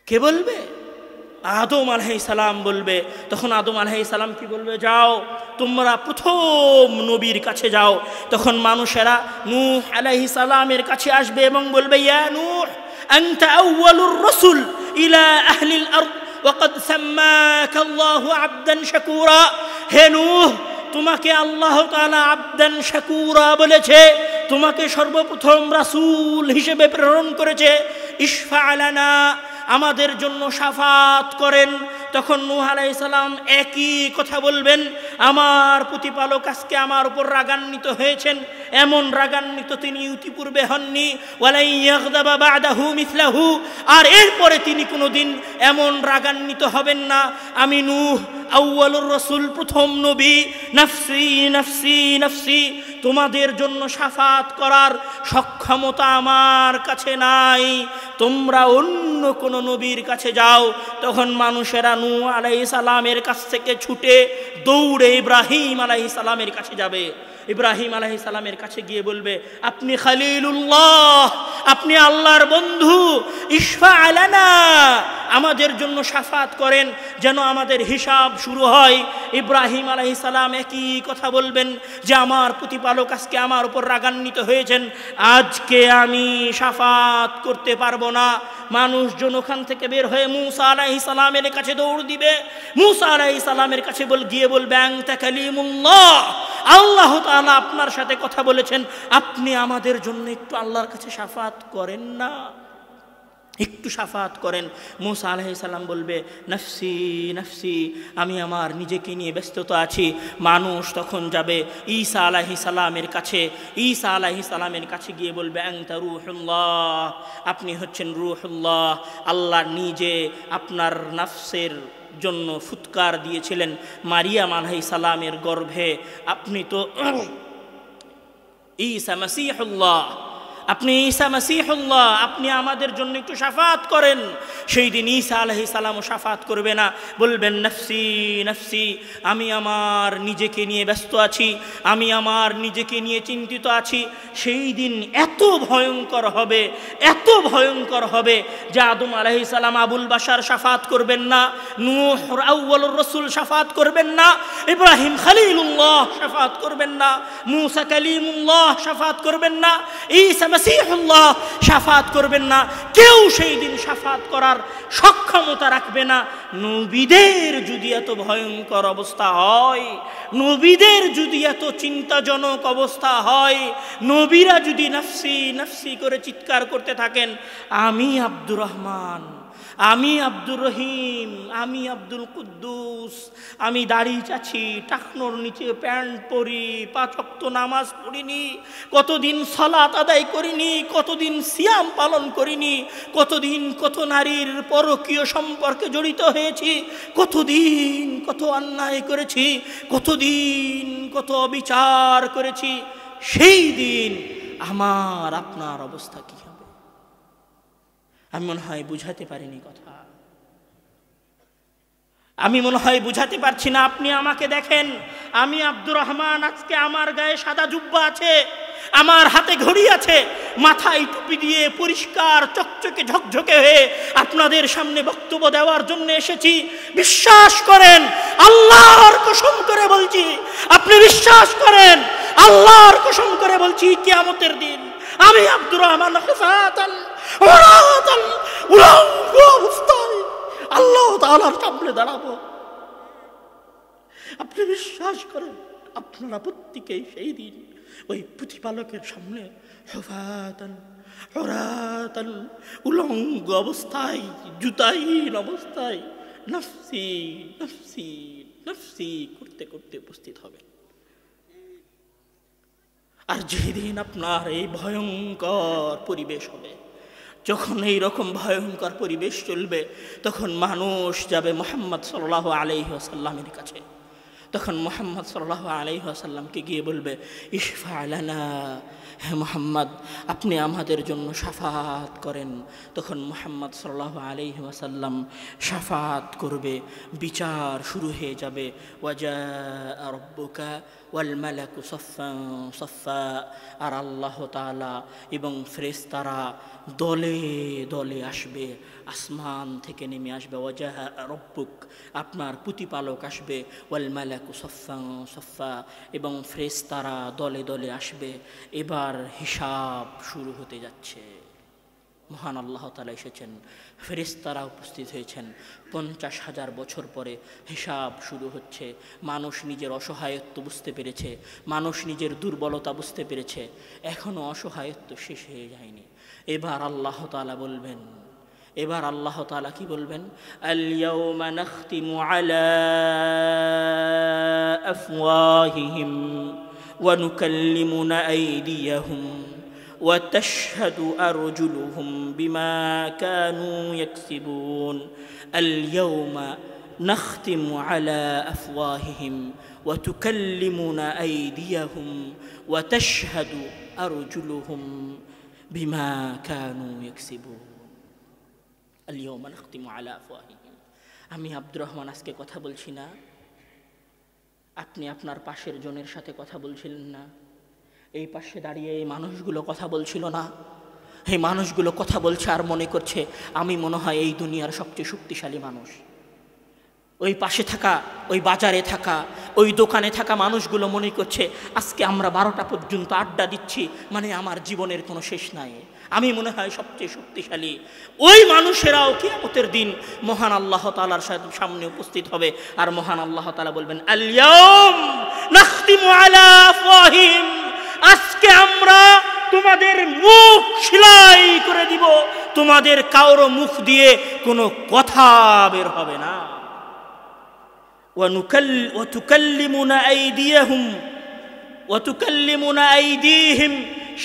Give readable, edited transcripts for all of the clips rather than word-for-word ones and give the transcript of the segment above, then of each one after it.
কে বলবে? আদম আলাইহিস সালাম বলবে। তখন আদম আলাইহিস সালাম কি বলবে? যাও তোমরা প্রথম নবীর কাছে যাও। তখন মানুষেরা নূহ আলাইহিস সালামের কাছে আসবে এবং বলবে, ইয়া নূহ আনতা আউয়ালুর রাসূল ইলা আহলিল আরদ ওয়া ক্বাদ সাম্মাকা আল্লাহু আবদান শাকুরা। হে নূহ, তোমাকে আল্লাহ তাআলা আবদান শাকুরা বলেছে, তোমাকে সর্বপ্রথম রাসূল হিসেবে প্রেরণ করেছে। ইশফা লানা, আমাদের জন্য শাফাত করেন। তখন নূহ আলাইহিস সালাম একই কথা বলবেন, আমার প্রতিপালক আজকে আমার উপর রাগান্বিত হয়েছেন, এমন রাগান্বিত তিনি ইতিপূর্বে হননি। ওয়ালাই ইয়াগদাবা বা'দাহু মিথলাহু, আর এরপরে তিনি কোনোদিন এমন রাগান্বিত হবেন না। আমি নূহ আউয়ালুর রাসূল, প্রথম নবী। নাফসি নাফসি নাফসি, তোমাদের জন্য শাফাত করার সক্ষমতা আমার কাছে নাই, তোমরা অন্য কোন নবীর কাছে যাও। তখন মানুষেরা নূহ আলাইহিস সালামের কাছ থেকে ছুটে দৌড়ে ইব্রাহিম আলাইহিস সালামের কাছে যাবে। ইব্রাহিম আলাইহিস সালামের কাছে গিয়ে বলবে, আপনি খলিলুল্লাহ, আপনি আল্লাহর বন্ধু, ইশফা লানা, আমাদের জন্য শাফাত করেন যেন আমাদের হিসাব শুরু হয়। ইব্রাহিম আলাইহিস সালাম একই কথা বলবেন যে আমার প্রতিপালক আজকে আমার উপর রাগান্বিত হয়েছেন, আজকে আমি শাফাত করতে পারবো না। মানুষজন ওখান থেকে বের হয়ে মূসা আলাইহিস সালামের কাছে দৌড় দিবে। মূসা আলাইহিস সালামের কাছে গিয়ে বলবে, আনতা কালিমুল্লাহ, আল্লাহ তাআলা আপনার সাথে কথা বলেছেন, আপনি আমাদের জন্য একটু আল্লাহর কাছে শাফাত করেন না, একটু শাফাত করেন। মূসা আলাইহিস সালাম বলবে, নাফসি নাফসি, আমি আমার নিজেকে নিয়ে ব্যস্ততা আছি। মানুষ তখন যাবে ঈসা আলাইহিস সালামের কাছে। ঈসা আলাইহিস সালামের কাছে গিয়ে বলবে, আনতা রূহুল্লাহ, আপনি হচ্ছেন রূহুল্লাহ, আল্লাহ নিজে আপনার নাফসের জন্য ফুৎকার দিয়েছিলেন মারিয়াম আলাইহিস সালামের গর্ভে। আপনি তো ঈসা মাসীহুল্লাহ, আপনি ঈসা মাসীহুল্লাহ, আপনি আমাদের জন্য একটু শাফাত করেন। সেই দিন ঈসা আলাইহিস সালামও শাফাত করবে না, বলবেন নাফসি নাফসি, আমি আমার নিজেকে নিয়ে ব্যস্ত আছি, আমি আমার নিজেকে নিয়ে চিন্তিত আছি। সেই দিন এত ভয়ঙ্কর হবে, এত ভয়ঙ্কর হবে যে আদম আলাইহিস সালাম আবুল বাশার শাফাত করবেন না, নূহ আউয়ালুর রাসূল শাফাত করবেন না, ইব্রাহিম খলিলুল্লাহ শাফাত করবেন না, মূসা কালিমুল্লাহ শাফাত করবেন না, ঈসা মাসীহুল্লাহ শাফাত করবেন না। কেউ সেই দিন শাফাত করার সক্ষমতা রাখবে না। নবীদের যদি এত ভয়ঙ্কর অবস্থা হয়, নবীদের যদি এত চিন্তাজনক অবস্থা হয়, নবীরা যদি নাফসি নাফসি করে চিৎকার করতে থাকেন, আমি আব্দুর রহমান, আমি আব্দুর রহিম, আমি আব্দুল কুদ্দুস, আমি দাড়ি চাচ্ছি, টাকনোর নিচে প্যান্ট পরি, 5 ওয়াক্ত নামাজ পড়িনি, কতদিন সালাত আদায় করিনি, কতদিন সিয়াম পালন করিনি, কতদিন কত নারীর পরকীয় সম্পর্কে জড়িত হয়েছি, কতদিন কত অন্যায় করেছি, কতদিন কত অবিচার করেছি, সেই দিন আমার আপনার অবস্থা কি হবে? আমি মনে হয় বুঝাতে পারিনি কথা, আমি মনে হয় বুঝাতে পারছি না। আপনি আমাকে দেখেন, আমি আব্দুর রহমান, আজকে আমার গায়ে সাদা জুব্বা আছে, আমার হাতে ঘড়ি আছে, মাথায় টুপি দিয়ে পরিষ্কার চকচকে ঝকঝকে হয়ে আপনাদের সামনে বক্তব্য দেওয়ার জন্য এসেছি। বিশ্বাস করেন, আল্লাহর কসম করে বলছি, আপনি বিশ্বাস করেন, আল্লাহর কসম করে বলছি, কিয়ামতের দিন আমি আব্দুর রহমান হুফাতান উরাতান উলঙ্গ অবস্থায় আল্লাহ তাআলার সামনে দাঁড়াবো। আপনি বিশ্বাস করেন, আপনারা প্রত্যেকেই সেই দিন ওই প্রতিপালকের সামনে হুফাতান উরাতান উলঙ্গ অবস্থায়, জুতাহীন অবস্থায় নাফসি নাফসি নাফসি করতে করতে উপস্থিত হবেন। আর যেদিন আপনার এই ভয়ঙ্কর পরিবেশ হবে, যখন এই রকম ভয়ঙ্কর পরিবেশ চলবে, তখন মানুষ যাবে মুহাম্মদ সাল্লাল্লাহু আলাইহি ওয়াসাল্লামের কাছে। তখন মুহাম্মদ সাল্লাল্লাহু আলাইহি ওয়াসাল্লামকে গিয়ে বলবে, ইশফা লানা, হে মুহাম্মদ, আপনি আমাদের জন্য শাফাত করেন। তখন মুহাম্মদ সাল্লাল্লাহু আলাইহি ওয়াসাল্লাম শাফাত করবে, বিচার শুরু হয়ে যাবে। ওয়াজাআ রাব্বুকা ওয়াল মালাকু সাফফান সাফফা, আর আল্লাহ তাআলা এবং ফেরেশতারা দলে দলে আসবে, আসমান থেকে নেমে আসবে। ওয়াজাআ রাব্বুক, আপনার প্রতিপালক আসবে। ওয়াল মালাকু সাফফান সাফফা, এবং ফেরেশতারা দলে দলে আসবে। এবার হিসাব শুরু হতে যাচ্ছে। মহান আল্লাহ তাআলা এসেছেন, ফেরেশতারা উপস্থিত হয়েছেন। 50,000 বছর পরে হিসাব শুরু হচ্ছে। মানুষ নিজের অসহায়ত্ব বুঝতে পেরেছে, মানুষ নিজের দুর্বলতা বুঝতে পেরেছে। এখনও অসহায়ত্ব শেষ হয়ে যায়নি। এবার আল্লাহ তাআলা বলবেন, এবার আল্লাহ তাআলা কি বলবেন? আল ইয়াউমা নাখতিমু আলা আফওয়াহিহিম ওয়া নুকাল্লিমুনা আইদিয়াহুম ওয়া তাশহাদু আরজুলুহুম বিমা কানু ইয়াকসিবুন। আল ইয়াউমা নাখতিমু আলা আফওয়াহিহিম ওয়া তুকাল্লিমুনা আইদিয়াহুম ওয়া তাশহাদু আরজুলুহুম বিমা কানু ইয়াকসিবুন। আল ইয়াউমা নাখতিমু আলা আফওয়াহিহিম। আমি আব্দুর রহমান আজকে কথা বলছি না, আপনি আপনার পাশের জনের সাথে কথা বলছিলেন না? এই পাশে দাঁড়িয়ে এই মানুষগুলো কথা বলছিল না? এই মানুষগুলো কথা বলছে আর মনে করছে আমি মনে হয় এই দুনিয়ার সবচেয়ে শক্তিশালী মানুষ। ওই পাশে থাকা, ওই বাজারে থাকা, ওই দোকানে থাকা মানুষগুলো মনে করছে আজকে আমরা 12টা পর্যন্ত আড্ডা দিচ্ছি, মানে আমার জীবনের কোনো শেষ নাই, আমি মনে হয় সবচেয়ে শক্তিশালী। ওই মানুষেরাও কিয়ামতের দিন মহান আল্লাহ তাআলার সামনে উপস্থিত হবে, আর মহান আল্লাহ তাআলা বলবেন আল ইয়াউম নাখতিমু আলা আফওয়াহিম, আজকে আমরা তোমাদের মুখ সেলাই করে দিব, তোমাদের কারো মুখ দিয়ে কোনো কথা বের হবে না। ওয়া তুকাল্লিমুনা আইদিয়াহুম ওয়া তুকাল্লিমুনা আইদিহিম,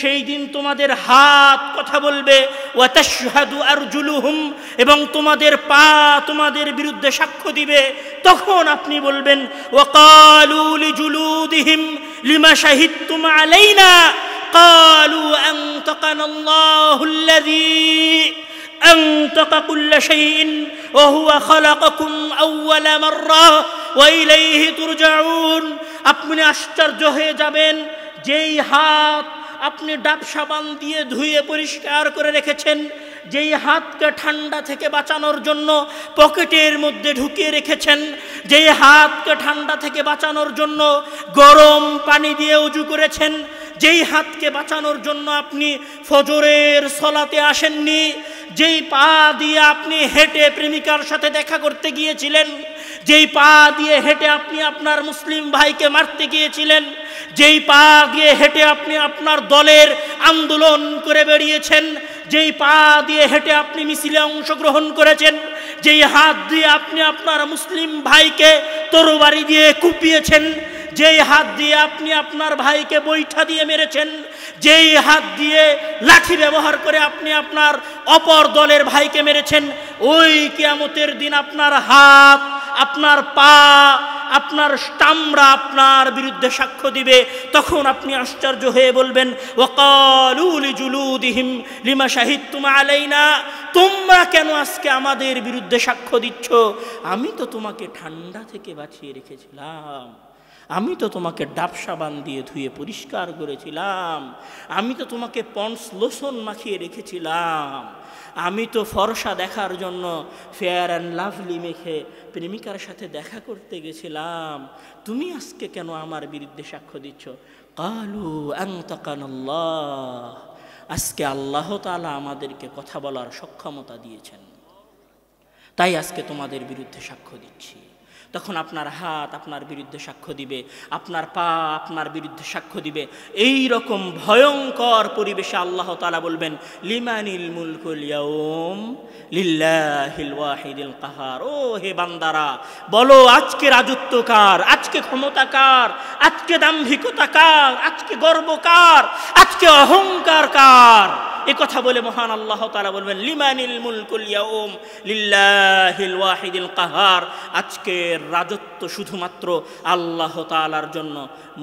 সেই দিন তোমাদের হাত কথা বলবে। ওয়া তাশহাদু আরজুলুহুম, এবং তোমাদের পা তোমাদের বিরুদ্ধে সাক্ষ্য দিবে। তখন আপনি বলবেন ওয়া ক্বালু লিজুলুদিহিম লিমা শাহিদতুম আলাইনা ক্বালু আনতাকানাল্লাহুল্লাযী أنطق كل شيء وهو خلقكم أول مرة وإليه ترجعون। আপনি আশ্চর্য হয়ে যাবেন, যেই হাত আপনি ডাব সাবান দিয়ে ধুয়ে পরিষ্কার করে রেখেছেন, যেই হাতকে ঠান্ডা থেকে বাঁচানোর জন্য পকেটের মধ্যে ঢুকিয়ে রেখেছেন, যেই হাতকে ঠান্ডা থেকে বাঁচানোর জন্য গরম পানি দিয়ে ওযু করেছেন, যেই হাতকে বাঁচানোর জন্য আপনি ফজরের সলাতে আসেননি, যেই পা দিয়ে আপনি হেঁটে প্রেমিকার সাথে দেখা করতে গিয়েছিলেন, যেই পা দিয়ে হেঁটে আপনি আপনার মুসলিম ভাইকে মারতে গিয়েছিলেন, যেই পা দিয়ে হেঁটে আপনি আপনার দলের আন্দোলন করে বেরিয়েছেন, যেই পা দিয়ে হেঁটে আপনি মিছিলে অংশগ্রহণ করেছেন, যেই হাত দিয়ে আপনি আপনার মুসলিম ভাইকে তরবারি দিয়ে কুপিয়েছেন, যেই হাত দিয়ে আপনি আপনার ভাইকে বৈঠা দিয়ে মেরেছেন, যেই হাত দিয়ে লাঠি ব্যবহার করে আপনি আপনার অপর দলের ভাইকে মেরেছেন, ওই কিয়ামতের দিন আপনার হাত, আপনার পা, আপনার চামড়া আপনার বিরুদ্ধে সাক্ষ্য দিবে। তখন আপনি আশ্চর্য হয়ে বলবেন ওয়া ক্বালু লিজুলুদিহিম লিমা শাহিদতুম আলাইনা, তোমরা কেন আজকে আমাদের বিরুদ্ধে সাক্ষ্য দিচ্ছ? আমি তো তোমাকে ঠান্ডা থেকে বাঁচিয়ে রেখেছিলাম, আমি তো তোমাকে ডাব সাবান দিয়ে ধুয়ে পরিষ্কার করেছিলাম, আমি তো তোমাকে পন্ডস লোশন মাখিয়ে রেখেছিলাম, আমি তো ফর্সা দেখার জন্য ফেয়ার অ্যান্ড লাভলি মেখে প্রেমিকার সাথে দেখা করতে গেছিলাম, তুমি আজকে কেন আমার বিরুদ্ধে সাক্ষ্য দিচ্ছ? ক্বালু আনতাকানাল্লাহ, আজকে আল্লাহ তাআলা আমাদেরকে কথা বলার সক্ষমতা দিয়েছেন, তাই আজকে তোমাদের বিরুদ্ধে সাক্ষ্য দিচ্ছি। তখন আপনার হাত আপনার বিরুদ্ধে সাক্ষ্য দিবে, আপনার পা আপনার বিরুদ্ধে সাক্ষ্য দিবে। এই রকম ভয়ঙ্কর পরিবেশে আল্লাহ তাআলা বলবেন লিমানিল মুলকুল ইয়াউম লিল্লাহিল ওয়াহিদিল কাহার। ও হে বান্দারা, বলো আজকে রাজত্ব কার, আজকে ক্ষমতা কার, আজকে দাম্ভিকতা কার, আজকে গর্ব কার, আজকে অহংকার কার? এ কথা বলে মহান আল্লাহ তাআলা বলবেন লিমানিল মুলকুল ইয়াউম লিল্লাহিল ওয়াহিদিল কাহার, আজকের রাজত্ব শুধুমাত্র আল্লাহ তাআলার জন্য।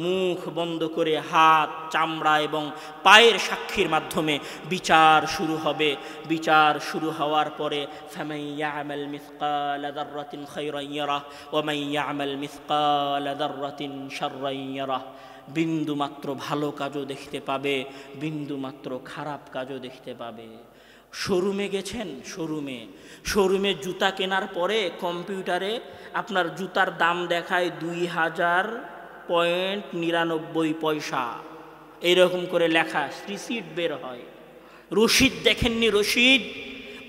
মুখ বন্ধ করে হাত, চামড়া এবং পায়ের সাক্ষীর মাধ্যমে বিচার শুরু হবে। বিচার শুরু হওয়ার পরে ফামান ইয়ামাল মিসকালা যাররাতিন খায়রান ইয়ারাহ ওয়া মান ইয়ামাল মিসকালা যাররাতিন শাররান ইয়ারাহ, বিন্দুমাত্র ভালো কাজও দেখতে পাবে, বিন্দুমাত্র খারাপ কাজও দেখতে পাবে। শোরুমে গেছেন, শোরুমে জুতা কেনার পরে কম্পিউটারে আপনার জুতার দাম দেখায় 2000.99 এইরকম করে লেখা রিসিট বের হয়। রশিদ দেখেননি? রশিদ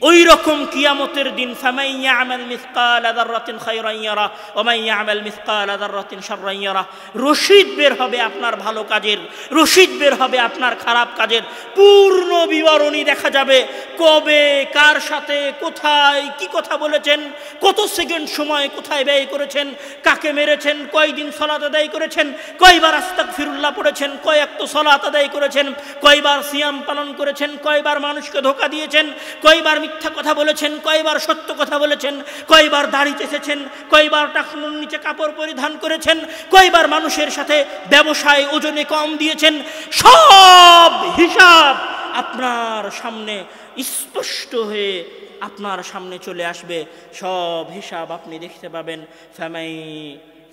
ওই রকম কিয়ামতের দিন ফামান ইয়ামাল মিসকালা যাররাতিন খায়রান ইয়ারাহ ওয়া মান ইয়ামাল মিসকালা যাররাতিন শাররান ইয়ারাহ, রশিদ বের হবে আপনার ভালো কাজের, রশিদ বের হবে আপনার খারাপ কাজের, পূর্ণ বিবরণী দেখা যাবে। কবে, কার সাথে, কোথায়, কি কথা বলেছেন, কত সেকেন্ড সময় কোথায় ব্যয় করেছেন, কাকে মেরেছেন, কয়দিন সালাত আদায় করেছেন, কয়বার আস্তাগফিরুল্লাহ পড়েছেন, কয় ওয়াক্ত সালাত আদায় করেছেন, কয়বার সিয়াম পালন করেছেন, কয়বার মানুষকে ধোঁকা দিয়েছেন, কয়বার মিথ্যা কথা বলেছেন, কয়বার সত্য কথা বলেছেন, কয়বার দাড়ি চেঁচেছেন, কয়বার টাকনুর নিচে কাপড় পরিধান করেছেন, কয়বার মানুষের সাথে ব্যবসায় ওজনে কম দিয়েছেন, সব হিসাব আপনার সামনে স্পষ্ট হয়ে আপনার সামনে চলে আসবে। সব হিসাব আপনি দেখতে পাবেন।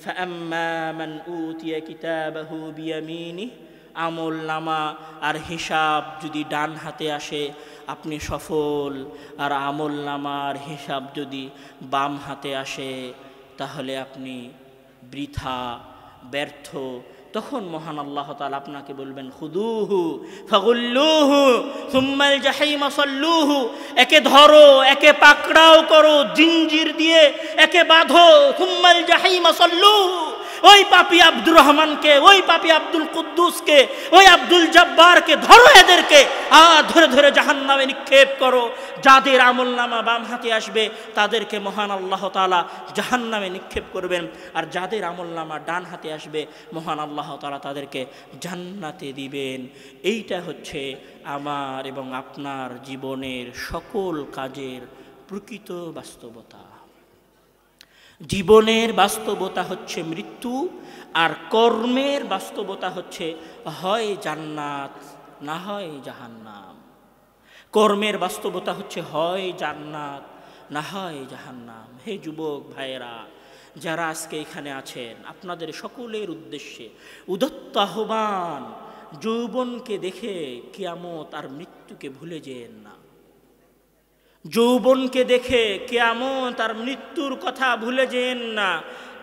ফাআম্মা মান উতিয়া কিতাবাহু বিয়ামিনিহি, আমল নামা আর হিসাব যদি ডান হাতে আসে আপনি সফল, আর আমল নামার হিসাব যদি বাম হাতে আসে তাহলে আপনি বৃথা, ব্যর্থ। তখন মহান আল্লাহ তাআলা আপনাকে বলবেন খুদুহু ফাগুল্লুহু সুম্মাল জাহিমা সাল্লুহু, একে ধরো, একে পাকড়াও করো জিঞ্জির দিয়ে, একে বাঁধো, সুম্মাল জাহিমা সাল্লুহু। ওই পাপী আব্দুর রহমানকে, ওই পাপী আব্দুল কুদ্দুসকে, ওই আব্দুল জব্বারকে ধরো, এদেরকে ধরে ধরে জাহান্নামে নিক্ষেপ করো। যাদের আমলনামা বাম হাতে আসবে তাদেরকে মহান আল্লাহ তাআলা জাহান্নামে নিক্ষেপ করবেন, আর যাদের আমলনামা ডান হাতে আসবে মহান আল্লাহ তাআলা তাদেরকে জান্নাতে দিবেন। এইটা হচ্ছে আমার এবং আপনার জীবনের সকল কাজের প্রকৃত বাস্তবতা। জীবনের বাস্তবতা হচ্ছে মৃত্যু, আর কর্মের বাস্তবতা হচ্ছে হয় জান্নাত না হয় জাহান্নাম। কর্মের বাস্তবতা হচ্ছে হয় জান্নাত না হয় জাহান্নাম। হে যুবক ভাইয়েরা, যারা আজকে এখানে আছেন, আপনাদের সকলের উদ্দেশ্যে উদাত্ত আহ্বান, যৌবনকে দেখে কিয়ামত আর মৃত্যুকে ভুলে যেন না। যৌবনকে দেখে কিয়ামত আর মৃত্যুর কথা ভুলে যেন না।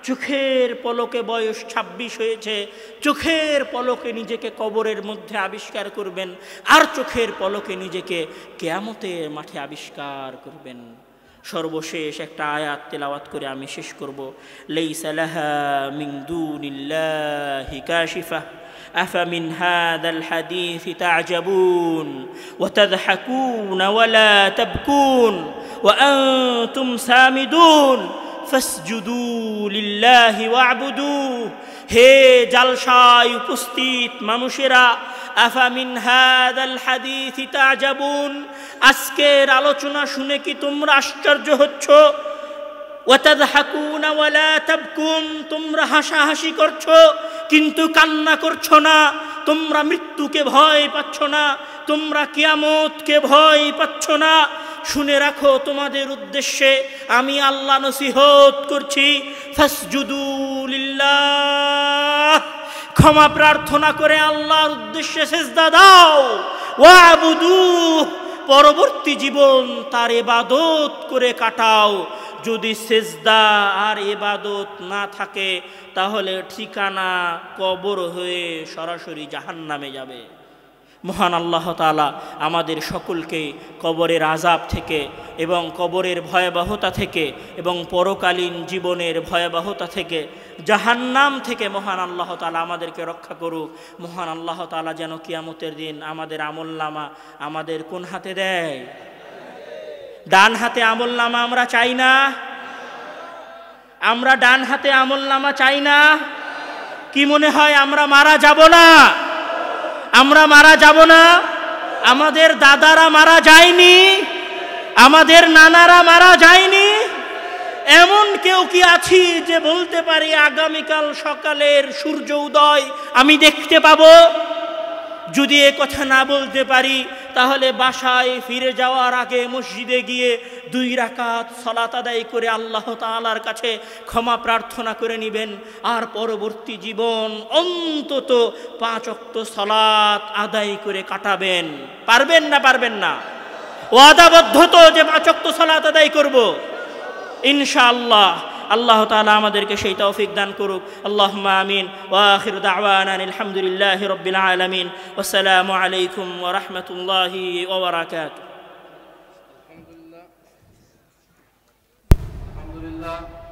চোখের পলকে বয়স 26 হয়েছে, চোখের পলকে নিজেকে কবরের মধ্যে আবিষ্কার করবেন, আর চোখের পলকে নিজেকে কিয়ামতের মাঠে আবিষ্কার করবেন। সর্বশেষ একটা আয়াত তেলাওয়াত করে আমি শেষ করব। লাইসা লাহা মিন দুনিল্লাহি কাশিফা আফামিন হাযাল হাদীসি তা'জাবুন ওয়া তাযহাকুনা ওয়া লা তাবকুন ওয়া আনতুম সামিদুন ফাসজুদু লিল্লাহি ওয়া'বুদু। হে জালসায় উপস্থিত মানুষেরা, আফামিন হাযাল হাদীসি তা'জাবুন, আজকের আলোচনা শুনে কি তোমরা আশ্চর্য হচ্ছ? ওয়া তাযহাকুনা ওয়া লা তাবকুন, তোমরা হাসাহাসি করছো কিন্তু কান্না করছো না। তোমরা মৃত্যুকে ভয় পাচ্ছ না, তোমরা কিয়ামতকে ভয় পাচ্ছ না। শুনে রাখো, তোমাদের উদ্দেশ্যে আমি আল্লাহ নসিহত করছি, ফাসজুদু লিল্লাহ, ক্ষমা প্রার্থনা করে আল্লাহর উদ্দেশ্যে সিজদা দাও। ওয়া'বুদু, পরবর্তী জীবন তার ইবাদত করে কাটাও। যদি সিজদা আর ইবাদত না থাকে তাহলে ঠিকানা কবর হয়ে সরাসরি জাহান্নামে যাবে। মহান আল্লাহ তাআলা আমাদের সকলকে কবরের আযাব থেকে এবং কবরের ভয়াবহতা থেকে এবং পরকালীন জীবনের ভয়াবহতা থেকে, জাহান্নাম থেকে মহান আল্লাহ তাআলা আমাদেরকে রক্ষা করুক। মহান আল্লাহ তাআলা যেন কিয়ামতের দিন আমাদের আমলনামা আমাদের কোন হাতে দেয়? ডান হাতে আমলনামা আমরা চাই না? আমরা ডান হাতে আমলনামা চাই না? কি মনে হয় আমরা মারা যাব না? আমরা মারা যাব না? আমাদের দাদারা মারা যায়নি, আমাদের নানারা মারা যায়নি। এমন কেউ কি আছি যে বলতে পারি আগামীকাল সকালের সূর্য উদয় আমি দেখতে পাবো? যদি এ কথা না বলতে পারি তাহলে বাসায় ফিরে যাওয়ার আগে মসজিদে গিয়ে 2 রাকাত সালাত আদায় করে আল্লাহ তাআলার কাছে ক্ষমা প্রার্থনা করে নেবেন। আর পরবর্তী জীবন অন্তত 5 ওয়াক্ত সালাত আদায় করে কাটাবেন। পারবেন না? পারবেন না? ওয়াদাবদ্ধ তো যে 5 ওয়াক্ত সালাত আদায় করব ইনশাআল্লাহ। আল্লাহ তাআলা আমাদেরকে সেই তৌফিক দান করুক। আল্লাহুম্মা আমিন। ওয়া আখিরু দাওয়ানা আলহামদুলিল্লাহি রাব্বিল আলামিন। ওয়াসসালামু আলাইকুম ওয়া রাহমাতুল্লাহি ওয়া বারাকাতুহু। আলহামদুলিল্লাহ।